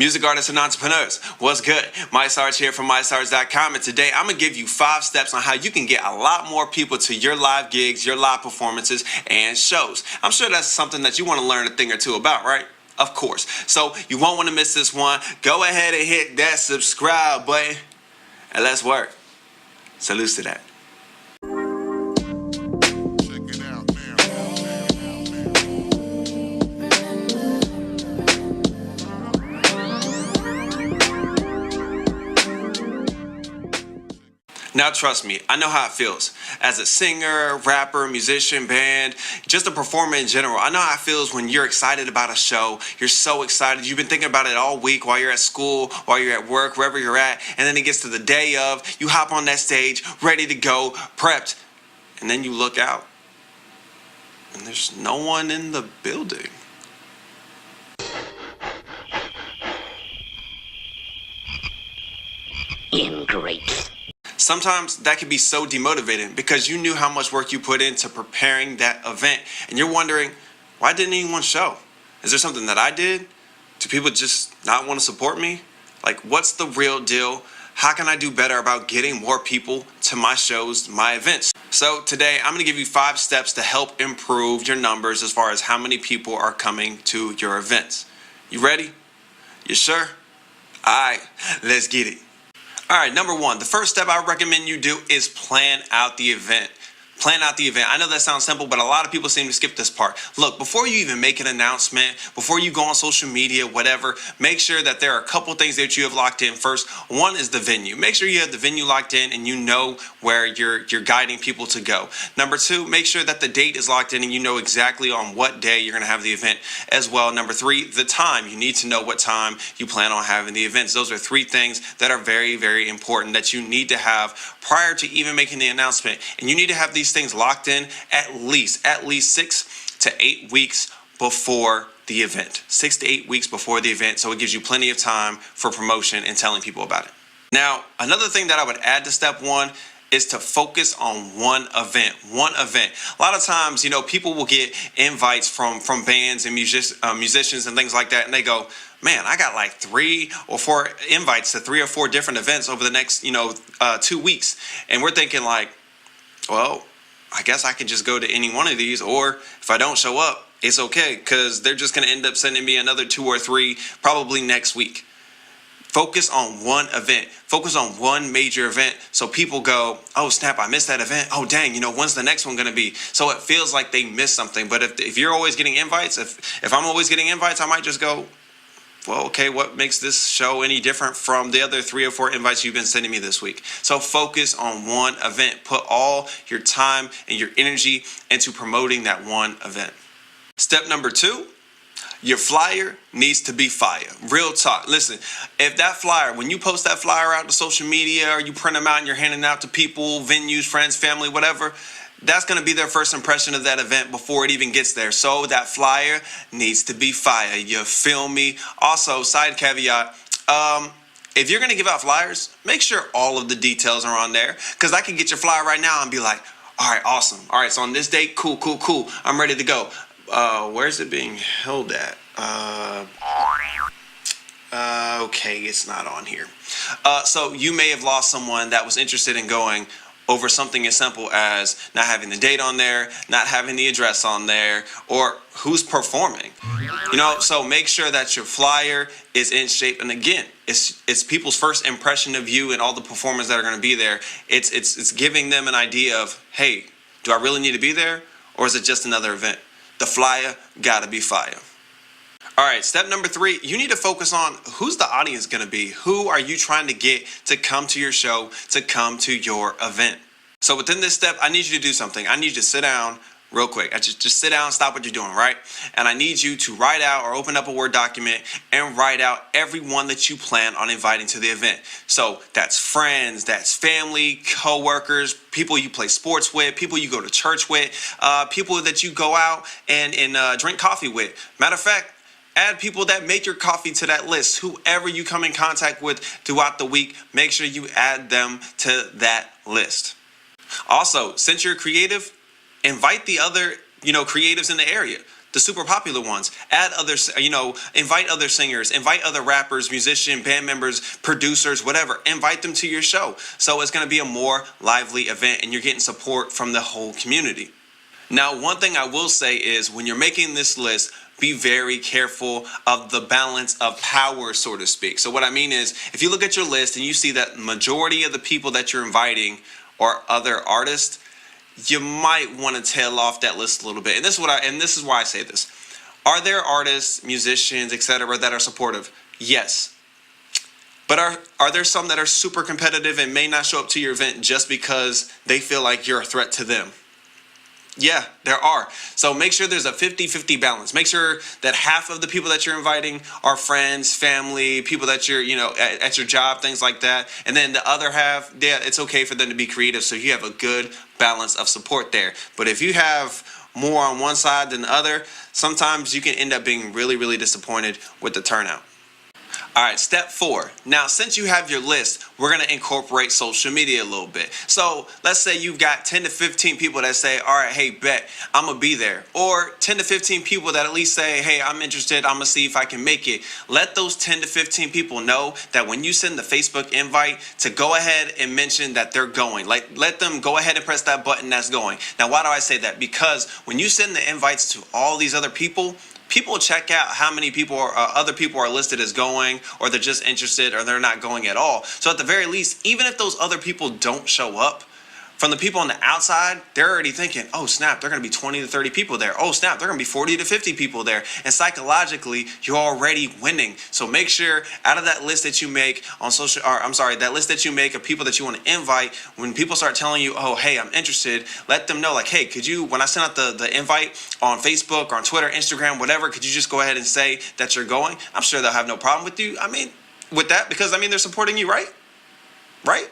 Music artists and entrepreneurs, what's good? Sarge here from mysarge.com, and today I'm going to give you 5 steps on how you can get a lot more people to your live gigs, your live performances, and shows. I'm sure that's something that you want to learn a thing or two about, right? Of course. So you won't want to miss this one. Go ahead and hit that subscribe button, and let's work. Salute to that. Now trust me, I know how it feels. As a singer, rapper, musician, band, just a performer in general, I know how it feels when you're excited about a show. You're so excited. You've been thinking about it all week while you're at school, while you're at work, wherever you're at. And then it gets to the day of, you hop on that stage, ready to go, prepped. And then you look out, and there's no one in the building. Ingrate. Sometimes that can be so demotivating because you knew how much work you put into preparing that event, and you're wondering, why didn't anyone show? Is there something that I did? Do people just not want to support me? Like, what's the real deal? How can I do better about getting more people to my shows, my events? So today I'm going to give you 5 steps to help improve your numbers as far as how many people are coming to your events. You ready? You sure? All right, let's get it. All right, number 1, the first step I recommend you do is plan out the event. Plan out the event. I know that sounds simple, but a lot of people seem to skip this part. Look, before you even make an announcement, before you go on social media, whatever, make sure that there are a couple things that you have locked in first. One is the venue. Make sure you have the venue locked in and you know where you're guiding people to go. Number 2, make sure that the date is locked in and you know exactly on what day you're going to have the event as well. Number 3, the time. You need to know what time you plan on having the events. Those are 3 things that are very, very important that you need to have prior to even making the announcement. And you need to have these things locked in at least 6 to 8 weeks before the event. 6 to 8 weeks before the event, so it gives you plenty of time for promotion and telling people about it. Now, another thing that I would add to step 1 is to focus on one event. A lot of times, people will get invites from bands and musicians and things like that, and they go, man, I got like 3 or 4 invites to 3 or 4 different events over the next, 2 weeks. And we're thinking like, well, I guess I can just go to any one of these, or if I don't show up, it's okay, because they're just going to end up sending me another 2 or 3 probably next week. Focus on one event. Focus on one major event so people go, oh snap, I missed that event. Oh dang, when's the next one going to be? So it feels like they missed something. But if you're always getting invites, if I'm always getting invites, I might just go, well, okay, what makes this show any different from the other 3 or 4 invites you've been sending me this week? So focus on one event. Put all your time and your energy into promoting that one event. Step number 2, your flyer needs to be fire. Real talk. Listen, if that flyer, when you post that flyer out to social media or you print them out and you're handing out to people, venues, friends, family, whatever, that's going to be their first impression of that event before it even gets there. So that flyer needs to be fire. You feel me? Also, side caveat, if you're going to give out flyers, make sure all of the details are on there, because I can get your flyer right now and be like, all right, awesome. All right, so on this date, cool. I'm ready to go. Where's it being held at? Okay, it's not on here. So you may have lost someone that was interested in going over something as simple as not having the date on there, not having the address on there, or who's performing. So make sure that your flyer is in shape. And again, it's people's first impression of you and all the performers that are going to be there. It's giving them an idea of, hey, do I really need to be there, or is it just another event? The flyer gotta be fire. All right, step number 3, you need to focus on who's the audience going to be. Who are you trying to get to come to your show, to come to your event? So within this step, I need you to do something. I need you to sit down real quick. Just sit down, stop what you're doing, right? And I need you to write out or open up a Word document and write out everyone that you plan on inviting to the event. So that's friends, that's family, co-workers, people you play sports with, people you go to church with, people that you go out and drink coffee with. Matter of fact, add people that make your coffee to that list. Whoever you come in contact with throughout the week, make sure you add them to that list. Also, since you're creative, invite the other, creatives in the area. the super popular ones. Add others, invite other singers, invite other rappers, musicians, band members, producers, whatever. Invite them to your show. So it's going to be a more lively event and you're getting support from the whole community. Now, one thing I will say is when you're making this list, be very careful of the balance of power, so to speak. So what I mean is, if you look at your list and you see that majority of the people that you're inviting are other artists, you might want to tail off that list a little bit. And this is why I say this. Are there artists, musicians, etc. that are supportive? Yes. But are there some that are super competitive and may not show up to your event just because they feel like you're a threat to them? Yeah, there are. So make sure there's a 50-50 balance. Make sure that half of the people that you're inviting are friends, family, people that you're, at your job, things like that. And then the other half, yeah, it's okay for them to be creative. So you have a good balance of support there. But if you have more on one side than the other, sometimes you can end up being really, really disappointed with the turnout. All right, step 4. Now, since you have your list, we're going to incorporate social media a little bit. So let's say you've got 10 to 15 people that say, all right, hey, bet, I'm going to be there. Or 10 to 15 people that at least say, hey, I'm interested. I'm going to see if I can make it. Let those 10 to 15 people know that when you send the Facebook invite to go ahead and mention that they're going. Like, let them go ahead and press that button that's going. Now, why do I say that? Because when you send the invites to all these other people check out how many people other people are listed as going, or they're just interested, or they're not going at all. So at the very least, even if those other people don't show up, from the people on the outside, they're already thinking, oh snap, they're going to be 20 to 30 people there. Oh snap, they're going to be 40 to 50 people there. And psychologically, you're already winning. So make sure out of that list that you make on that list that you make of people that you want to invite, when people start telling you, oh, hey, I'm interested, let them know, like, hey, could you, when I send out the invite on Facebook or on Twitter, Instagram, whatever, could you just go ahead and say that you're going? I'm sure they'll have no problem with you. With that, because they're supporting you, right? Right?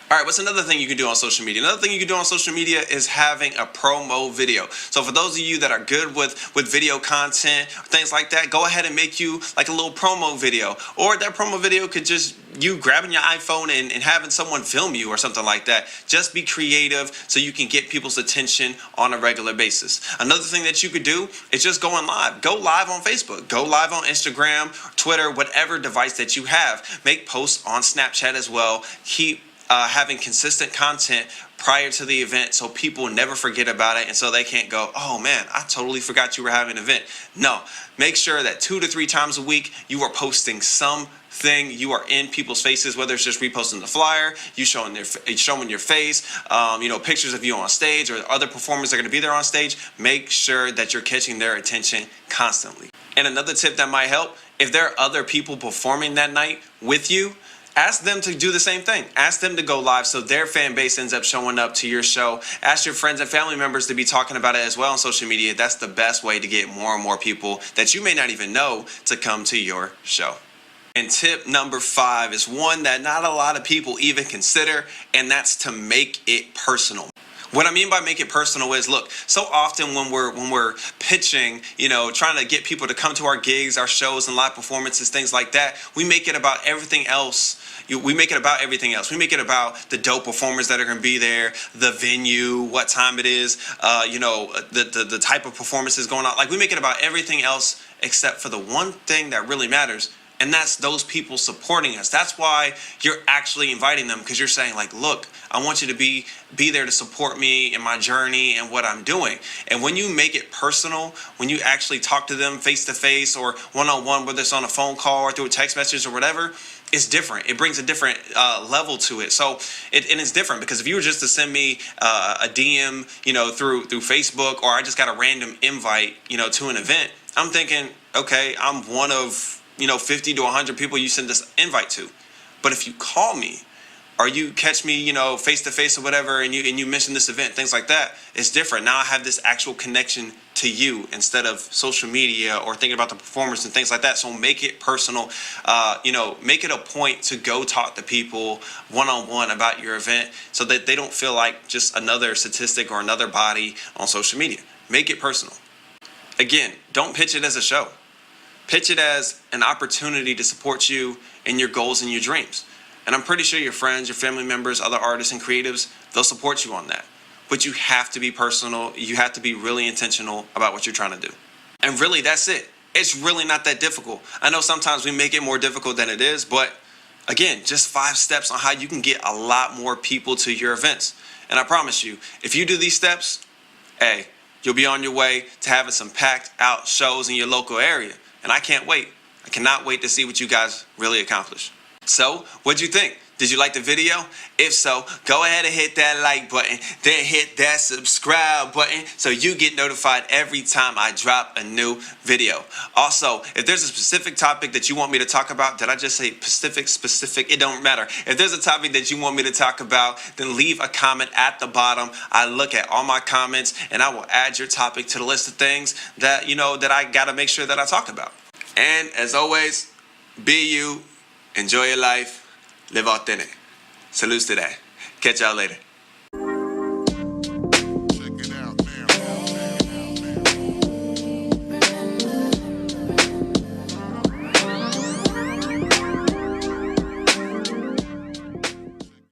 All right, what's another thing you can do on social media? Another thing you can do on social media is having a promo video. So for those of you that are good with video content, things like that, go ahead and make you like a little promo video. Or that promo video could just you grabbing your iPhone and having someone film you or something like that. Just be creative so you can get people's attention on a regular basis. Another thing that you could do is just going live. Go live on Facebook. Go live on Instagram, Twitter, whatever device that you have. Make posts on Snapchat as well. Keep having consistent content prior to the event so people never forget about it, and so they can't go, oh man, I totally forgot you were having an event. No, make sure that 2 to 3 times a week you are posting something. You are in people's faces, whether it's just reposting the flyer, you showing your face, pictures of you on stage or other performers that are going to be there on stage. Make sure that you're catching their attention constantly. And another tip that might help, if there are other people performing that night with you, ask them to do the same thing. Ask them to go live so their fan base ends up showing up to your show. Ask your friends and family members to be talking about it as well on social media. That's the best way to get more and more people that you may not even know to come to your show. And tip number 5 is one that not a lot of people even consider, and that's to make it personal. What I mean by make it personal is, look, so often when we're pitching, trying to get people to come to our gigs, our shows and live performances, things like that, we make it about everything else. We make it about everything else. We make it about the dope performers that are going to be there, the venue, what time it is, the type of performances going on. Like, we make it about everything else except for the one thing that really matters. And that's those people supporting us. That's why you're actually inviting them, because you're saying, like, look, I want you to be there to support me in my journey and what I'm doing. And when you make it personal, when you actually talk to them face to face or one-on-one, whether it's on a phone call or through a text message or whatever, it's different. It brings a different level to it. So it's different, because if you were just to send me a DM, through Facebook, or I just got a random invite, to an event, I'm thinking, okay, I'm one of 50 to 100 people you send this invite to. But if you call me or you catch me, face to face or whatever, and you mention this event, things like that, it's different. Now I have this actual connection to you instead of social media or thinking about the performers and things like that. So make it personal. Make it a point to go talk to people one-on-one about your event so that they don't feel like just another statistic or another body on social media. Make it personal. Again, don't pitch it as a show. Pitch it as an opportunity to support you in your goals and your dreams. And I'm pretty sure your friends, your family members, other artists and creatives, they'll support you on that. But you have to be personal. You have to be really intentional about what you're trying to do. And really, that's it. It's really not that difficult. I know sometimes we make it more difficult than it is, but again, just 5 steps on how you can get a lot more people to your events. And I promise you, if you do these steps, hey, you'll be on your way to having some packed out shows in your local area. And I can't wait. I cannot wait to see what you guys really accomplish. So, what'd you think? Did you like the video? If so, go ahead and hit that like button, then hit that subscribe button so you get notified every time I drop a new video. Also, if there's a specific topic that you want me to talk about, did I just say specific? It don't matter. If there's a topic that you want me to talk about, then leave a comment at the bottom. I look at all my comments and I will add your topic to the list of things that, that I gotta make sure that I talk about. And as always, be you, enjoy your life, live authentic. Salutes to that. Catch y'all later.